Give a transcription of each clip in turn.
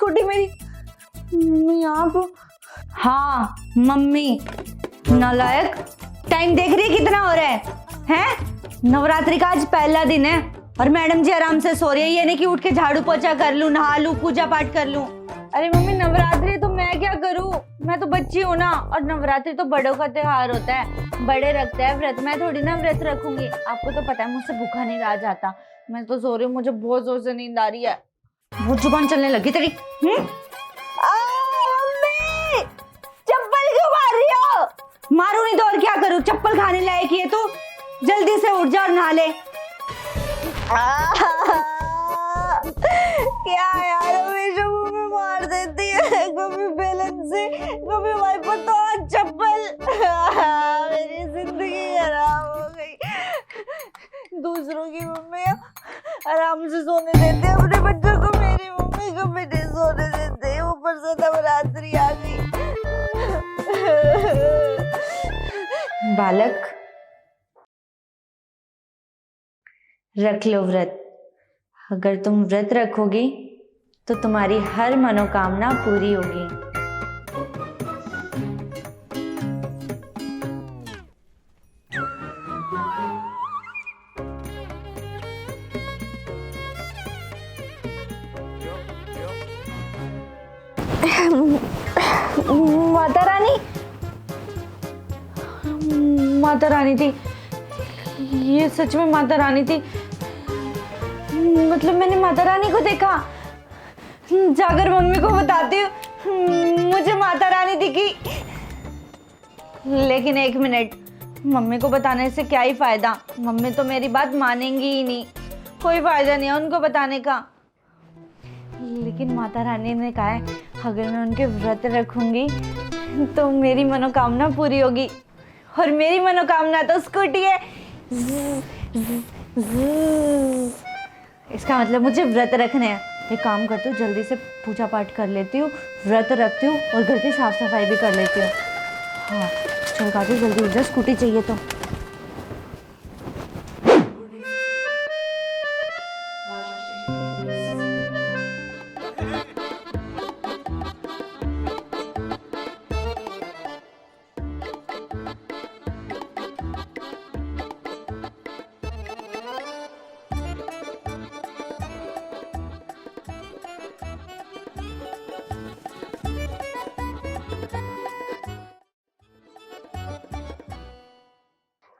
Scooty मेरी। Mummy आप? हाँ मम्मी। नालायक, टाइम देख रही है कितना हो रहा है? हैं? नवरात्रि का आज पहला दिन है और मैडम जी आराम से सो रही है। ये नहीं कि उठ के झाड़ू पोछा कर लूं, नहा लूं, पूजा पाठ कर लूं। अरे मम्मी नवरात्रि है तो मैं क्या करूं? मैं तो बच्ची हूं ना, और नवरात्रि तो बड़ों का त्योहार होता है, बड़े रखते हैं व्रत। मैं थोड़ी ना व्रत रखूंगी। आपको तो पता है मुझसे भूखा नहीं रहा जाता। मैं तो सो रही हूँ, मुझे बहुत जोर से नींद आ रही है। बहुत जुबान चलने लगी तेरी। मम्मी चप्पल क्यों मार रही हो? मारू नहीं तो और क्या करूं? चप्पल खाने लायक ही है तू। जल्दी से उठ जा और नहा ले। क्या यार, हमेशा मम्मी मार देती है, कभी बेलन से, कभी वाइपर तो आज चप्पल। मेरी जिंदगी खराब हो गई। दूसरों की मम्मी आराम से सोने देते, अपने बच्चों को मेरी मम्मी कभी नहीं सोने देते। ऊपर से नवरात्रि आ गई। बालक रख लो व्रत। अगर तुम व्रत रखोगी तो तुम्हारी हर मनोकामना पूरी होगी। माता रानी, माता रानी थी ये, सच में माता रानी थी। मतलब मैंने माता रानी को देखा। जाकर मम्मी को बताती हूँ मुझे माता रानी दिखी। लेकिन एक मिनट, मम्मी को बताने से क्या ही फायदा? मम्मी तो मेरी बात मानेंगी ही नहीं। कोई फायदा नहीं है उनको बताने का। लेकिन माता रानी ने कहा है अगर मैं उनके व्रत रखूंगी तो मेरी मनोकामना पूरी होगी। और मेरी मनोकामना तो स्कूटी है। इसका मतलब मुझे व्रत रखने हैं। एक काम करती हूँ, जल्दी से पूजा पाठ कर लेती हूँ, व्रत रखती हूँ और घर की साफ सफाई भी कर लेती हूँ। हाँ चल काजू जल्दी उठ जा, स्कूटी चाहिए तो।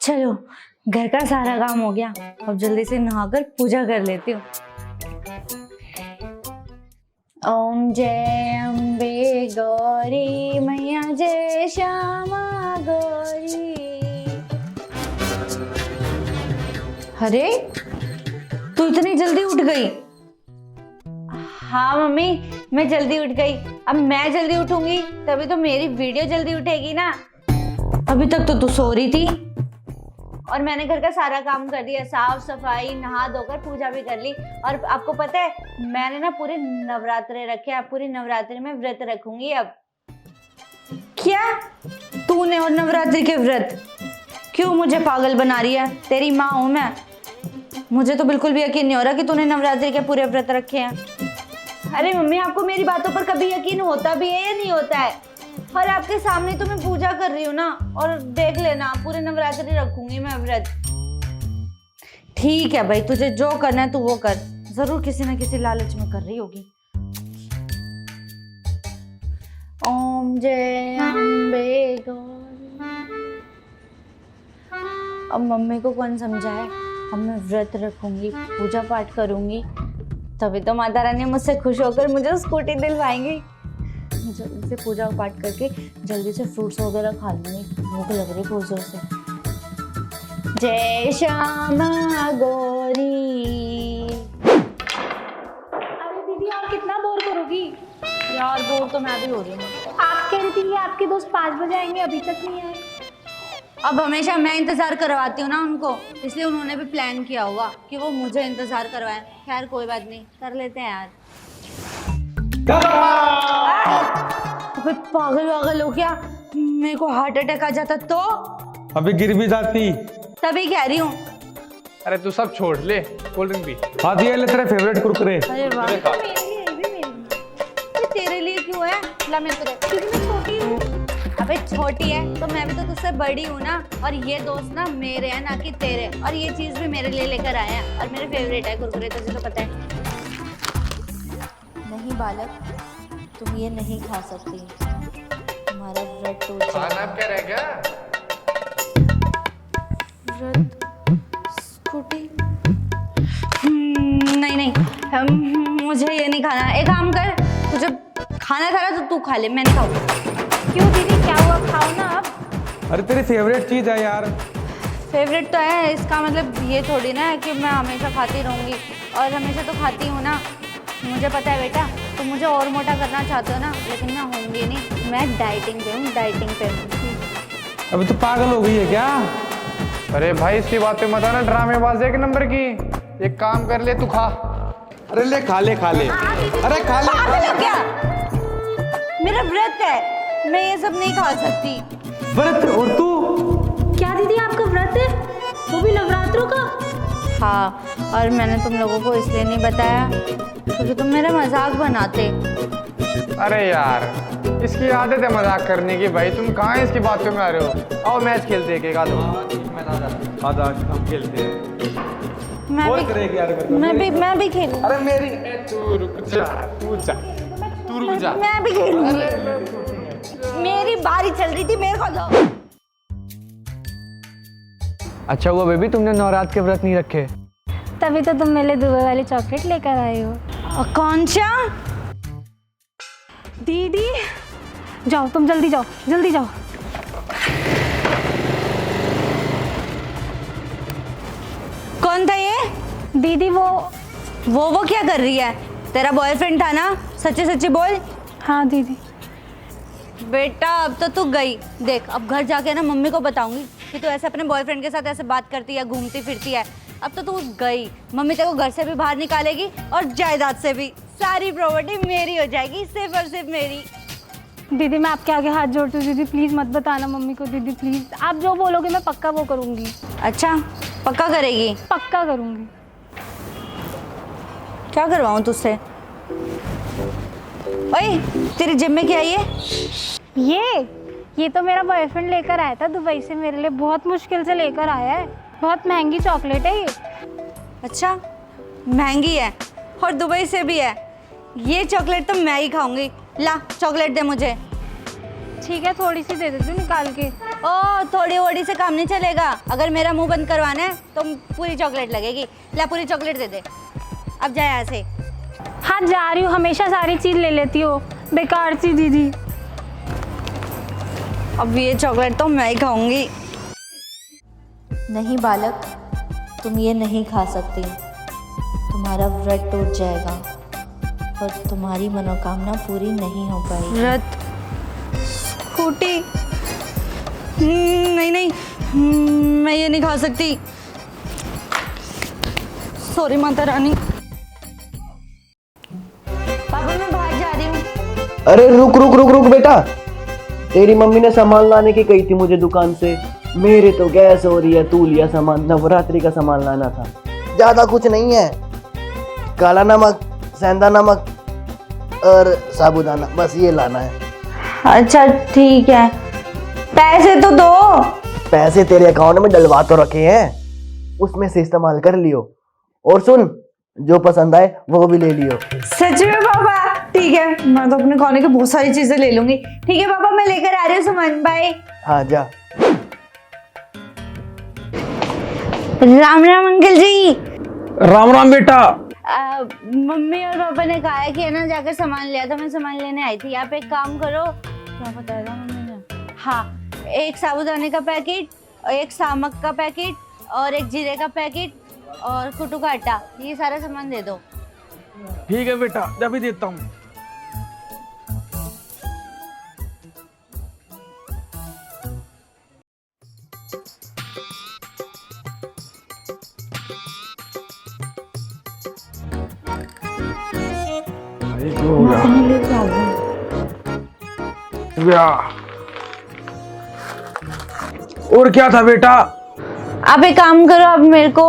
चलो घर का सारा काम हो गया, अब जल्दी से नहाकर पूजा कर लेती हूँ। ओम जय अम्बे गौरी मैया, जय श्यामा गौरी। अरे तू इतनी जल्दी उठ गई? हाँ मम्मी मैं जल्दी उठ गई। अब मैं जल्दी उठूंगी तभी तो मेरी वीडियो जल्दी उठेगी ना। अभी तक तो तू सो रही थी और मैंने घर का सारा काम कर दिया, साफ सफाई, नहा धोकर पूजा भी कर ली। और आपको पता है मैंने ना पूरे नवरात्रे रखे। आप पूरी नवरात्रि में व्रत रखूंगी अब। क्या तूने और नवरात्रि के व्रत? क्यों मुझे पागल बना रही है? तेरी माँ हूं मैं। मुझे तो बिल्कुल भी यकीन नहीं हो रहा कि तूने नवरात्रि के पूरे व्रत रखे हैं। अरे मम्मी आपको मेरी बातों पर कभी यकीन होता भी है या नहीं होता है? और आपके सामने तो मैं पूजा कर रही हूँ ना, और देख लेना पूरे नवरात्रि रखूंगी मैं व्रत। ठीक है भाई, तुझे जो करना है तू वो कर। जरूर किसी ना किसी लालच में कर रही होगी। ओम जय अम्बे गौरी। अब मम्मी को कौन समझाए? अब मैं व्रत रखूंगी, पूजा पाठ करूंगी, तभी तो माता रानी मुझसे खुश होकर मुझे स्कूटी दिलवाएंगी। जल्दी से पूजा पाठ करके जल्दी से फ्रूट्स वगैरह खा लूंगी, भूख लग रही बहुत जोर से। जय श्यामा गौरी। अरे दीदी आप कितना बोर करोगी? यार बोर तो मैं भी हो रही हूँ। आप कह रही थी कि आपके दोस्त 5 बजे आएंगे, अभी तक नहीं आए। अब हमेशा मैं इंतजार करवाती हूँ ना उनको, इसलिए उन्होंने भी प्लान किया होगा कि वो मुझे इंतजार करवाएं। खैर कोई बात नहीं, कर लेते हैं यार। पागल वागल हो क्या? मेरे को हार्ट अटैक आ जाता तो? अभी गिर भी जाती। तभी कह रही हूँ। अरे तू सब छोड़ ले, कोल्ड ड्रिंक पी। हाँ दिया ले तेरे फेवरेट कुरकुरे। अरे वाह, लिए क्यों है? ला मेरे को दे। दीदी मैं छोटी हूँ। अबे छोटी है तो मैं भी तो तुझसे बड़ी हूँ ना, और ये दोस्त ना मेरे हैं ना कि तेरे, और ये चीज भी मेरे लिए लेकर आए हैं और मेरे फेवरेट है कुरकुरे, तुझे तो पता है। नहीं बालक, तुम ये नहीं खा सकती, तुम्हारा व्रत टूट जाएगा। क्या रह गया? व्रत स्कूटी नहीं नहीं, मुझे ये नहीं खाना। एक काम कर, तुझे खाना था ना तो तू खा ले, मैं नहीं खाऊंगी। क्यों दीदी, क्या हुआ? खाओ ना आप। अरे तेरी फेवरेट चीज है यार। फेवरेट तो है, इसका मतलब ये थोड़ी ना है कि मैं हमेशा खाती रहूंगी, और हमेशा तो खाती हूँ ना। मुझे पता है बेटा, तुम मुझे और मोटा करना चाहते हो ना, लेकिन मैं होंगी नहीं। मैं डाइटिंग पे हूँ, डाइटिंग पे हूँ। अभी तो पागल हो गई है क्या? अरे भाई इसकी बातें मत आना, ड्रामेबाज एक नंबर की। एक काम कर ले, तू खा। अरे ले खा ले खा ले। अरे खा ले। पागल हो क्या? मेरा व्रत है, मैं ये सब नहीं खा सकती। व्रत? और तू? क्या दीदी आपका व्रत है? वो भी नवरात्रों का? हाँ, और मैंने तुम लोगों को इसलिए नहीं बताया क्योंकि तुम मेरा मजाक बनाते। अरे यार, इसकी आदत है मजाक करने की। भाई तुम कहाँ इसकी बातों में आ रहे हो? आओ मैच खेलते हैं, एक आदमी। आज हम खेलते हैं। मैं और भी करेगी यार मेरे को। मैं भी खेलूं। अरे मेरी तू रुक जा, तू रुक जा। मैं भी खेलूंगी। मेरी बारी चल रही थी, मेरे को दो। अच्छा हुआ बेबी तुमने नवरात्र के व्रत नहीं रखे। तभी तो तुम मेरे लिए दुबई वाली चॉकलेट लेकर आए हो। और कौन सा? दीदी जाओ, तुम जल्दी जाओ, जल्दी जाओ। कौन था ये? दीदी वो क्या कर रही है? तेरा बॉयफ्रेंड था ना? सच्ची सच्ची बोल। हाँ दीदी। बेटा अब तो तू गई। देख, अब घर जाके ना मम्मी को बताऊंगी कि तू ऐसे अपने बॉयफ्रेंड के साथ ऐसे बात करती है, घूमती फिरती है। अब तो तू गई, मम्मी तेरे को घर से भी बाहर निकालेगी और जायदाद से भी। सारी प्रॉपर्टी मेरी हो जाएगी, सिर्फ और सिर्फ मेरी। दीदी मैं आपके आगे हाथ जोड़ती हूँ, दीदी प्लीज़ मत बताना मम्मी को। दीदी प्लीज़, आप जो बोलोगे मैं पक्का वो करूँगी। अच्छा, पक्का करेगी? पक्का करूँगी। क्या करवाऊँ तुझसे? ओए, तेरी जिम में क्या है ये तो मेरा बॉयफ्रेंड लेकर आया था दुबई से, मेरे लिए बहुत मुश्किल से लेकर आया है। बहुत महंगी चॉकलेट है ये। अच्छा, महंगी है और दुबई से भी है। ये चॉकलेट तो मैं ही खाऊंगी। ला चॉकलेट दे मुझे। ठीक है, थोड़ी सी दे देती हूँ निकाल के। ओ, थोड़ी वोड़ी से काम नहीं चलेगा। अगर मेरा मुंह बंद करवाना है तो पूरी चॉकलेट लगेगी। ला पूरी चॉकलेट दे दे। अब जाए यहाँ से। हाँ जा रही हूँ, हमेशा सारी चीज़ ले लेती हो, बेकार सी दीदी। अब ये चॉकलेट तो मैं ही खाऊंगी। नहीं बालक, तुम ये नहीं खा सकती, तुम्हारा व्रत टूट जाएगा और तुम्हारी मनोकामना पूरी नहीं हो पाएगी। व्रत? स्कूटी? नहीं नहीं, मैं ये नहीं खा सकती। सॉरी माता रानी। पापा मैं बाहर जा रही हूँ। अरे रुक रुक रुक रुक बेटा, तेरी मम्मी ने सामान लाने की कही थी मुझे दुकान से। मेरे तो गैस हो रही है, तू लिया सामान, नवरात्रि का सामान लाना था। ज्यादा कुछ नहीं है, काला नमक, सेंधा नमक और साबुदाना, बस ये लाना है। अच्छा ठीक है, पैसे तो दो। पैसे तेरे अकाउंट में डलवा तो रखे हैं, उसमें से इस्तेमाल कर लियो। और सुन, जो पसंद आए वो भी ले लियो। सच में पापा? ठीक है, मैं तो अपने खाने की बहुत सारी चीजें ले लूंगी। ठीक है पापा, मैं लेकर आ रही हूँ सामान। बाय। हाँ जा। राम राम अंकल जी। राम राम बेटा। मम्मी और पापा ने कहा है कि है ना जाकर सामान लिया था, मैं सामान लेने आई थी। आप एक काम करो। क्या बताया था मम्मी ने? हाँ, एक साबुदाने का पैकेट, एक सामक का पैकेट और एक जीरे का पैकेट और कुटू का आटा, ये सारा सामान दे दो। ठीक है बेटा, जब भी देता हूँ। और क्या था बेटा? आप एक काम करो, आप मेरे को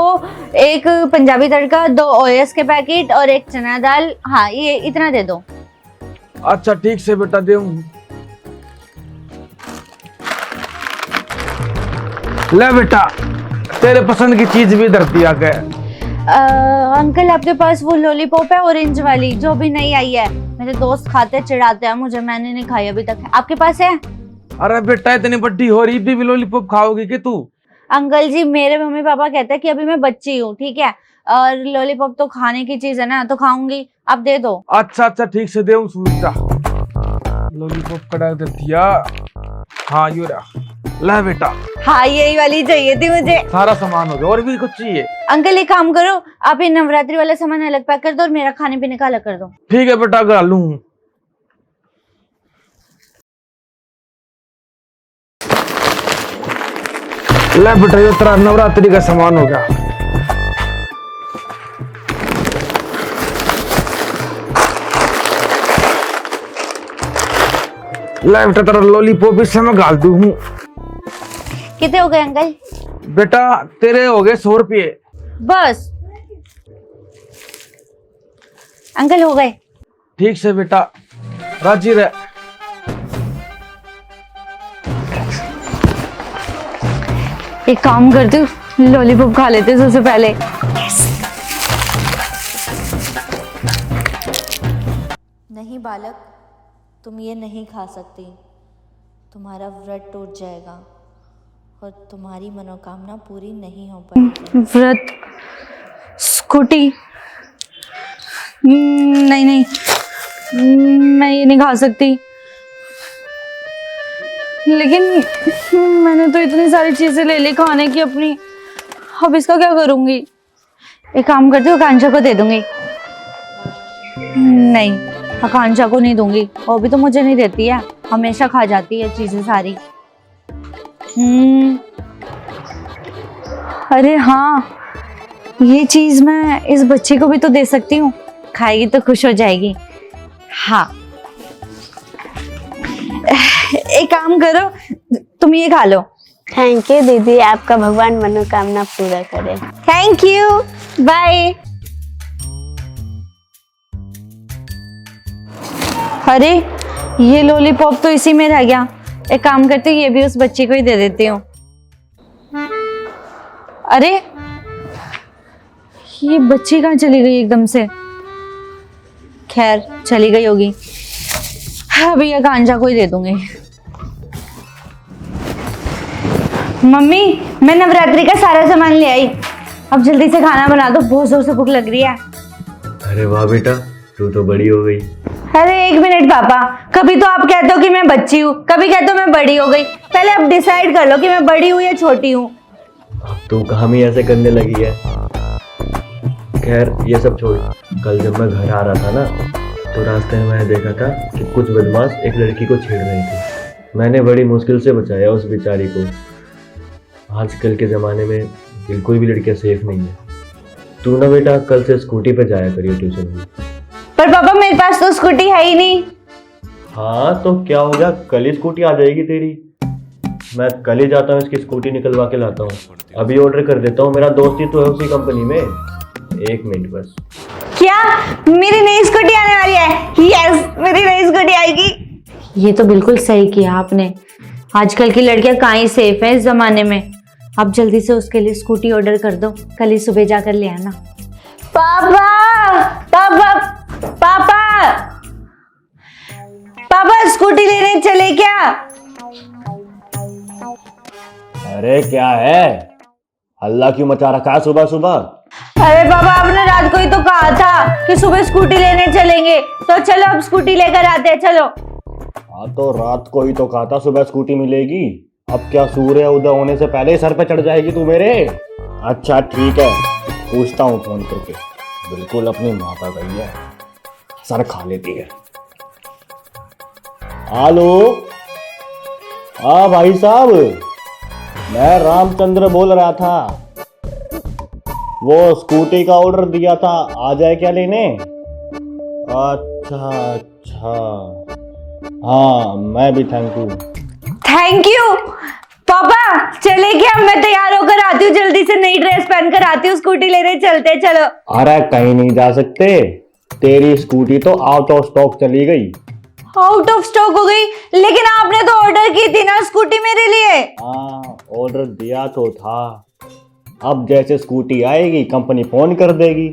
एक पंजाबी तड़का, 2 ओएस के पैकेट और एक चना दाल, हाँ ये इतना दे दो। अच्छा ठीक से बेटा दे हूँ। ले बेटा, तेरे पसंद की चीज भी धरती आ गए। अंकल आपके पास वो लॉलीपॉप है ऑरेंज वाली जो अभी नहीं आई है? मेरे दोस्त खाते चिढ़ाते हैं मुझे, मैंने नहीं खाई अभी तक। आपके पास है? अरे बेटा इतनी बड्डी हो रही भी लॉलीपॉप खाओगी कि तू? अंकल जी मेरे मम्मी पापा कहते हैं कि अभी मैं बच्ची हूँ, ठीक है, और लॉलीपॉप तो खाने की चीज है ना, तो खाऊंगी, आप दे दो। अच्छा अच्छा ठीक से दे हूँ। सूरज जा लॉलीपॉप कड़ा दे दिया। हाँ यू रहा, ले बेटा। हाँ यही वाली चाहिए थी मुझे। सारा सामान हो गया, और भी कुछ चाहिए? अंकल एक काम करो, आप ये नवरात्रि वाला सामान अलग पैक कर दो और मेरा खाने पीने का अलग कर दो। ठीक है बेटा, कर लूँ। ले बेटा ये तेरा नवरात्रि का सामान हो गया। ले बेटा तेरा लॉलीपॉप इससे मैं गाल दूँ। कितने हो गए अंकल? बेटा तेरे हो गए 100 रुपये। बस अंकल हो गए। ठीक से बेटा, राजी रह। एक काम करती हूँ, लॉलीपॉप खा लेते सबसे पहले। नहीं बालक, तुम ये नहीं खा सकती। तुम्हारा व्रत टूट जाएगा और तुम्हारी मनोकामना पूरी नहीं हो पाएगी। व्रत? स्कूटी? नहीं नहीं, मैं ये नहीं खा सकती। लेकिन मैंने तो इतनी सारी चीजें ले ली खाने की अपनी, अब इसका क्या करूंगी? एक काम करती हूँ, आकांक्षा को दे दूंगी। नहीं, आकांक्षा को नहीं दूंगी, वो भी तो मुझे नहीं देती है, हमेशा खा जाती है चीजें सारी। अरे हाँ, ये चीज मैं इस बच्ची को भी तो दे सकती हूँ, खाएगी तो खुश हो जाएगी। हाँ एक काम करो, तुम ये खा लो। थैंक यू दीदी, आपका भगवान मनोकामना पूरा करे। Thank you, bye. अरे ये लॉलीपॉप तो इसी में रह गया, एक काम करती हूँ ये भी उस बच्ची को ही दे देती हूँ। अरे ये बच्ची कहाँ चली गई एकदम से? खैर चली गई होगी, अभी आकांक्षा को ही दे दूंगी। मम्मी मैं नवरात्रि का सारा सामान ले आई, अब जल्दी से खाना बना दो, बहुत जोर से भूख लग रही है। अरे वाह बेटा, तू तो बड़ी हो गई। अरे एक मिनट पापा, कभी तो आप कहते हो कि मैं बच्ची हूँ, कभी कहते हो मैं बड़ी हो गई, पहले अब डिसाइड कर लो कि मैं बड़ी हूँ या छोटी हूँ। अब तू काम ही ऐसे करने लगी है। खैर ये सब छोड़, कल जब मैं घर आ रहा था ना, तो रास्ते में मैंने देखा था कि कुछ बदमाश एक लड़की को छेड़ रहे थे। मैंने बड़ी मुश्किल से बचाया उस बेचारी को। आजकल के ज़माने में बिल्कुल भी लड़कियां सेफ नहीं है। तू ना बेटा कल से स्कूटी पे जाया करियो ट्यूशन में। पर पापा मेरे पास तो स्कूटी है ही नहीं। हाँ तो क्या हो गया, कल ही स्कूटी आ जाएगी तेरी। मैं कल ही जाता हूँ, इसकी स्कूटी निकलवा के लाता हूँ। अभी ऑर्डर कर देता हूँ, मेरा दोस्त ही तो है उसी कंपनी में। 1 मिनट बस। क्या मेरी नई स्कूटी आने वाली है? यस, मेरी नई स्कूटी आएगी। ये तो बिल्कुल सही किया आपने, आजकल की लड़कियां कहाँ ही सेफ है इस जमाने में। आप जल्दी से उसके लिए स्कूटी ऑर्डर कर दो, कल ही सुबह जाकर ले आना। पापा पापा पापा पापा स्कूटी लेने चले क्या? अरे क्या है, हल्ला क्यों मचा रखा है सुबह सुबह? अरे पापा आपने रात को ही तो कहा था कि सुबह स्कूटी लेने चलेंगे, तो चलो अब स्कूटी लेकर आते हैं, चलो। हाँ तो रात को ही तो कहा था सुबह स्कूटी मिलेगी। अब क्या सूर्य उदय होने से पहले ही सर पे चढ़ जाएगी तू मेरे? अच्छा ठीक है, पूछता हूँ फोन करके। बिल्कुल अपनी माता गई है, सर खा लेती है। हेलो, हाँ भाई साहब, मैं रामचंद्र बोल रहा था। वो स्कूटी का ऑर्डर दिया था, आ जाए क्या लेने? अच्छा अच्छा, हाँ मैं भी थैंक यू पापा। चले क्या, मैं तैयार होकर आती हूँ, जल्दी से नई ड्रेस पहन कर आती हूँ, स्कूटी लेने चलते, चलो। अरे कहीं नहीं जा सकते, तेरी स्कूटी तो आउट ऑफ स्टॉक चली गई। आउट ऑफ स्टॉक हो गई। लेकिन आपने तो ऑर्डर की थी ना स्कूटी मेरे लिए। हाँ, ऑर्डर दिया तो था। अब जैसे स्कूटी आएगी कंपनी फोन कर देगी।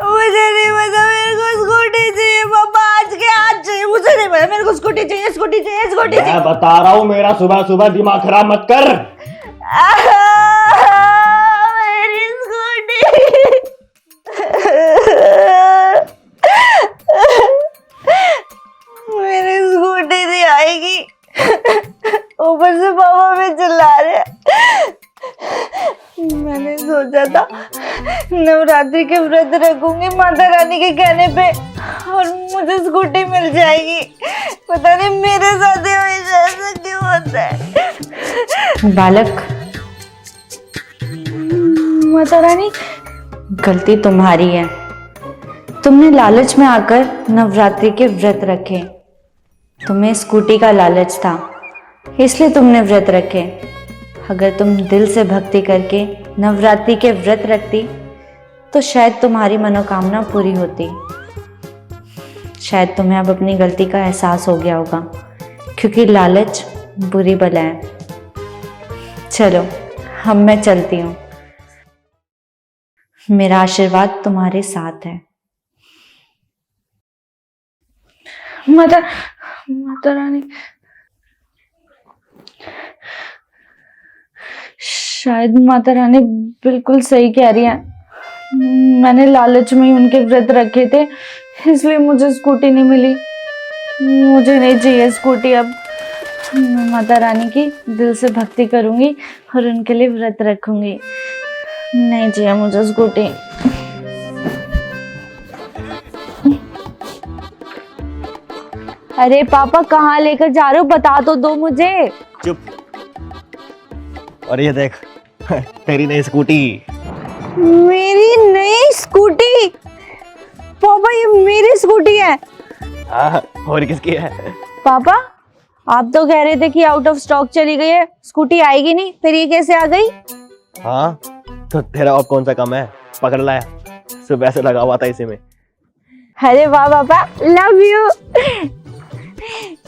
मुझे नहीं पता, मेरे को स्कूटी चाहिए पापा, आज के आज चाहिए। मुझे नहीं पता, मेरे को स्कूटी चाहिए, स्कूटी चाहिए, स्कूटी चाहिए। मैं बता रहा हूँ, मेरा सुबह सुबह दिमाग खराब मत कर। मेरी स्कूटी। मेरी स्कूटी नहीं आएगी। ऊपर से पापा में चिल्ला रहे। मैंने सोचा था नवरात्रि के व्रत रखूंगी माता रानी के कहने पे और मुझे स्कूटी मिल जाएगी। पता नहीं मेरे साथ ही हमेशा ऐसा क्यों होता है। बालक, माता रानी, गलती तुम्हारी है। तुमने लालच में आकर नवरात्रि के व्रत रखे। तुम्हें स्कूटी का लालच था, इसलिए तुमने व्रत रखे। अगर तुम दिल से भक्ति करके नवरात्रि के व्रत रखती तो शायद तुम्हारी मनोकामना पूरी होती। शायद तुम्हें अब अपनी गलती का एहसास हो गया होगा, क्योंकि लालच बुरी बला है। चलो, अब मैं चलती हूँ। मेरा आशीर्वाद तुम्हारे साथ है। माता रानी, शायद माता रानी बिल्कुल सही कह रही है। मैंने लालच में ही उनके व्रत रखे थे, इसलिए मुझे स्कूटी नहीं मिली। मुझे नहीं चाहिए स्कूटी अब। मैं माता रानी की दिल से भक्ति करूंगी और उनके लिए व्रत रखूंगी। नहीं चाहिए मुझे स्कूटी। अरे पापा, कहाँ लेकर जा रहे हो? बता तो दो मुझे। चुप। और ये देख, तेरी नई स्कूटी। मेरी नई स्कूटी? पापा, ये मेरी स्कूटी है। हाँ, और किसकी है? पापा, आप तो कह रहे थे कि आउट ऑफ स्टॉक चली गई है, स्कूटी आएगी नहीं, फिर ये कैसे आ गई? हाँ, तो तेरा और कौन सा कम है? पकड़ लाया, सुबह से लगा हुआ था इसी में। अरे वाह पापा, लव यू।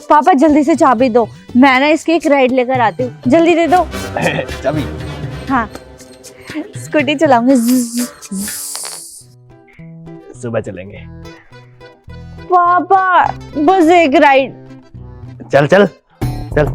पापा जल्दी से चाबी दो, मैं ना इसकी एक राइड लेकर आती हूँ। जल्दी दे दो। चाबी? हाँ, स्कूटी चलाऊंगी। सुबह चलेंगे। पापा बस एक राइड। चल चल चल।